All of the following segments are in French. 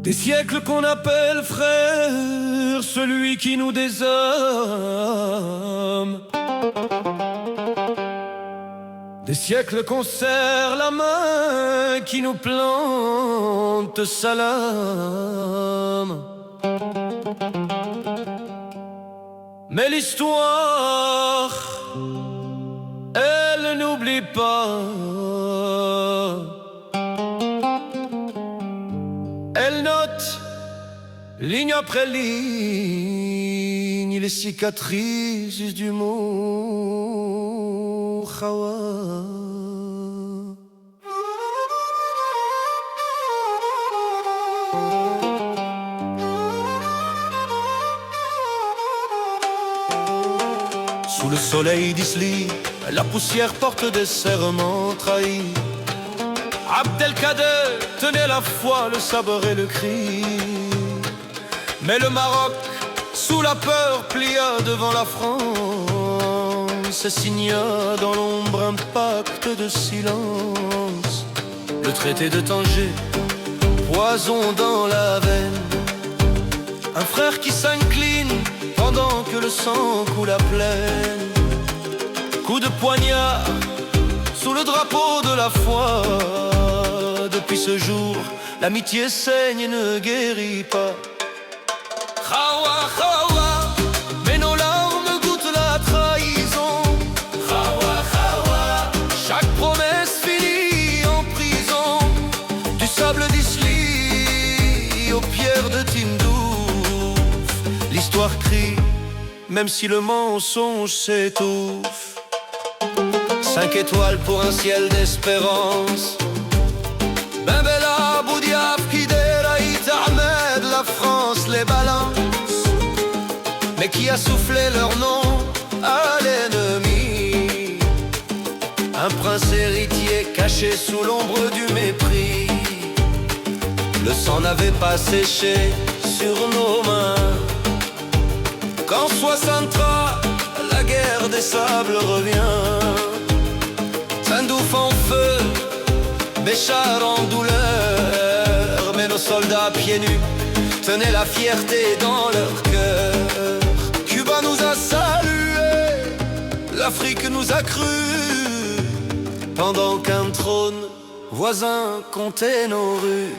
Des siècles qu'on appelle frère, celui qui nous désarme. Des siècles qu'on serre la main, qui nous plante sa lame. Mais l'histoire, elle n'oublie pas. Elle note, ligne après ligne, les cicatrices du mot Hawa. Sous le soleil d'Isli, la poussière porte des serments trahis. Abdelkader tenait la foi, le sabre et le cri. Mais le Maroc, sous la peur, plia devant la France et signa dans l'ombre un pacte de silence. Le traité de Tanger, poison dans la veine. Un frère qui s'incline pendant que le sang coule à pleine. Coup de poignard sous le drapeau de la foi. Depuis ce jour, l'amitié saigne et ne guérit pas. Hawa, Hawa, mais nos larmes goûtent la trahison. Hawa, Hawa, chaque promesse finit en prison. Du sable d'Isli aux pierres de Tindouf, l'histoire crie, même si le mensonge s'étouffe. 5 étoiles pour un ciel d'espérance. Ben Bella, Boudiaf, Kidera, Ahmed, la France les balance. Mais qui a soufflé leur nom à l'ennemi? Un prince héritier caché sous l'ombre du mépris. Le sang n'avait pas séché sur nos mains. Qu'en 63, la guerre des sables revient. Tindouf en feu, Béchar en douleur. Mais nos soldats pieds nus tenaient la fierté dans leur cœur. Cuba nous a salués, l'Afrique nous a cru, pendant qu'un trône voisin comptait nos rues.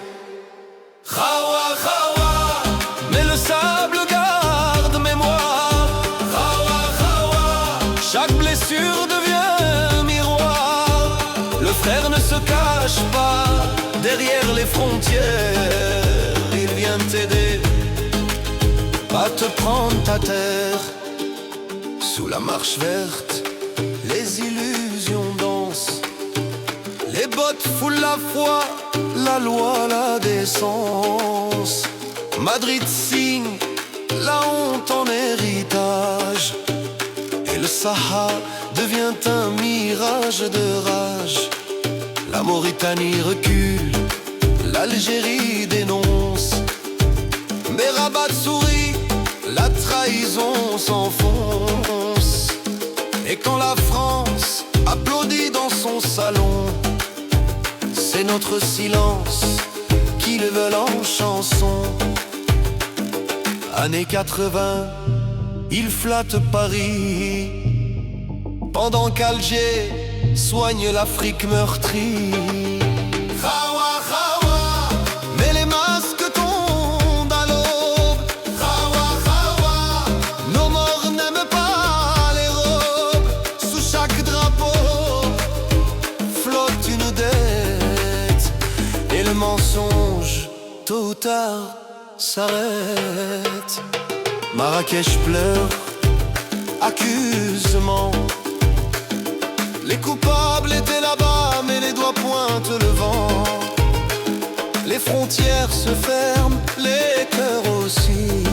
Hawa, Hawa, mais le sable garde mémoire. Hawa, Hawa, chaque blessure devient miroir. Le frère ne se cache pas derrière les frontières. Il vient t'aider, pas te prendre ta terre. Sous la marche verte, les illusions dansent. Les bottes foulent la foi, la loi, la décence. Madrid signe la honte en héritage. Et le Sahara devient un mirage de rage. La Mauritanie recule, l'Algérie dénonce. Mais Rabat sourit, la trahison s'enfonce. Et quand la France applaudit dans son salon, c'est notre silence qu'ils veulent en chanson. Années 80, ils flattent Paris, pendant qu'Alger soigne l'Afrique meurtrie. Hawa, Hawa, mais les masques tombent à l'aube. Hawa, Hawa, nos morts n'aiment pas les robes. Sous chaque drapeau flotte une dette. Et le mensonge, tôt ou tard, s'arrête. Marrakech pleure, accusement. Les coupables étaient là-bas, mais les doigts pointent le vent. Les frontières se ferment, les cœurs aussi.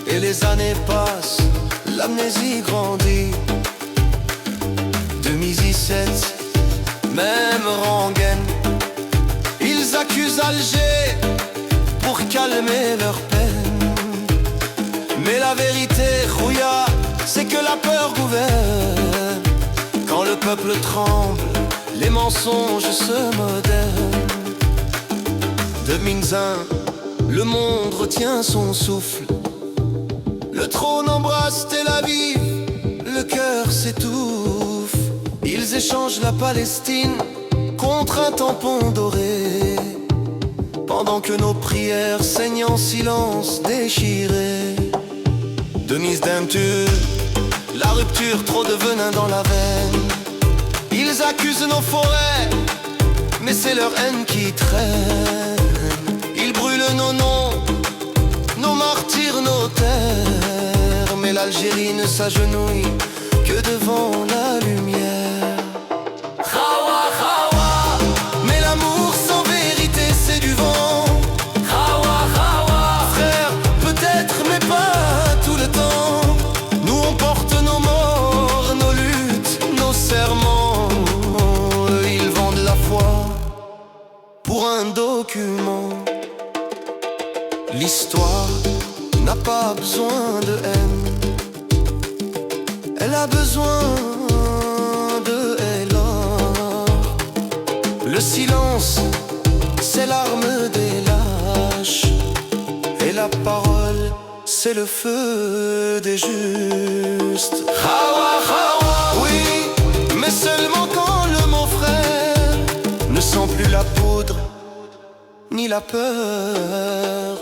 Et les années passent, l'amnésie grandit. 2017, même rengaine. Ils accusent Alger pour calmer leur peine. Mais la vérité, Khouya, c'est que la peur gouverne. Quand le peuple tremble, les mensonges se modèrent. De Minzin, le monde retient son souffle. Le trône embrasse Tel Aviv, le cœur s'étouffe. Ils échangent la Palestine contre un tampon doré, pendant que nos prières saignent en silence déchiré. Denise Denture, la rupture, trop de venin dans la veine. Ils accusent nos forêts, mais c'est leur haine qui traîne. Ils brûlent nos noms, nos martyrs, nos terres. Mais l'Algérie ne s'agenouille que devant la lumière. Khawa, Khawa, mais l'amour sans vérité c'est du vent. Khawa, Khawa, frère, peut-être mais pas tout le temps. Nous on porte nos morts, nos luttes, nos serments. Eux, ils vendent la foi pour un document. L'histoire n'a pas besoin de haine, elle a besoin de Elor. Le silence, c'est l'arme des lâches, et la parole, c'est le feu des justes. Khawa, Khawa, oui, mais seulement quand le mot frère ne sent plus la poudre ni la peur.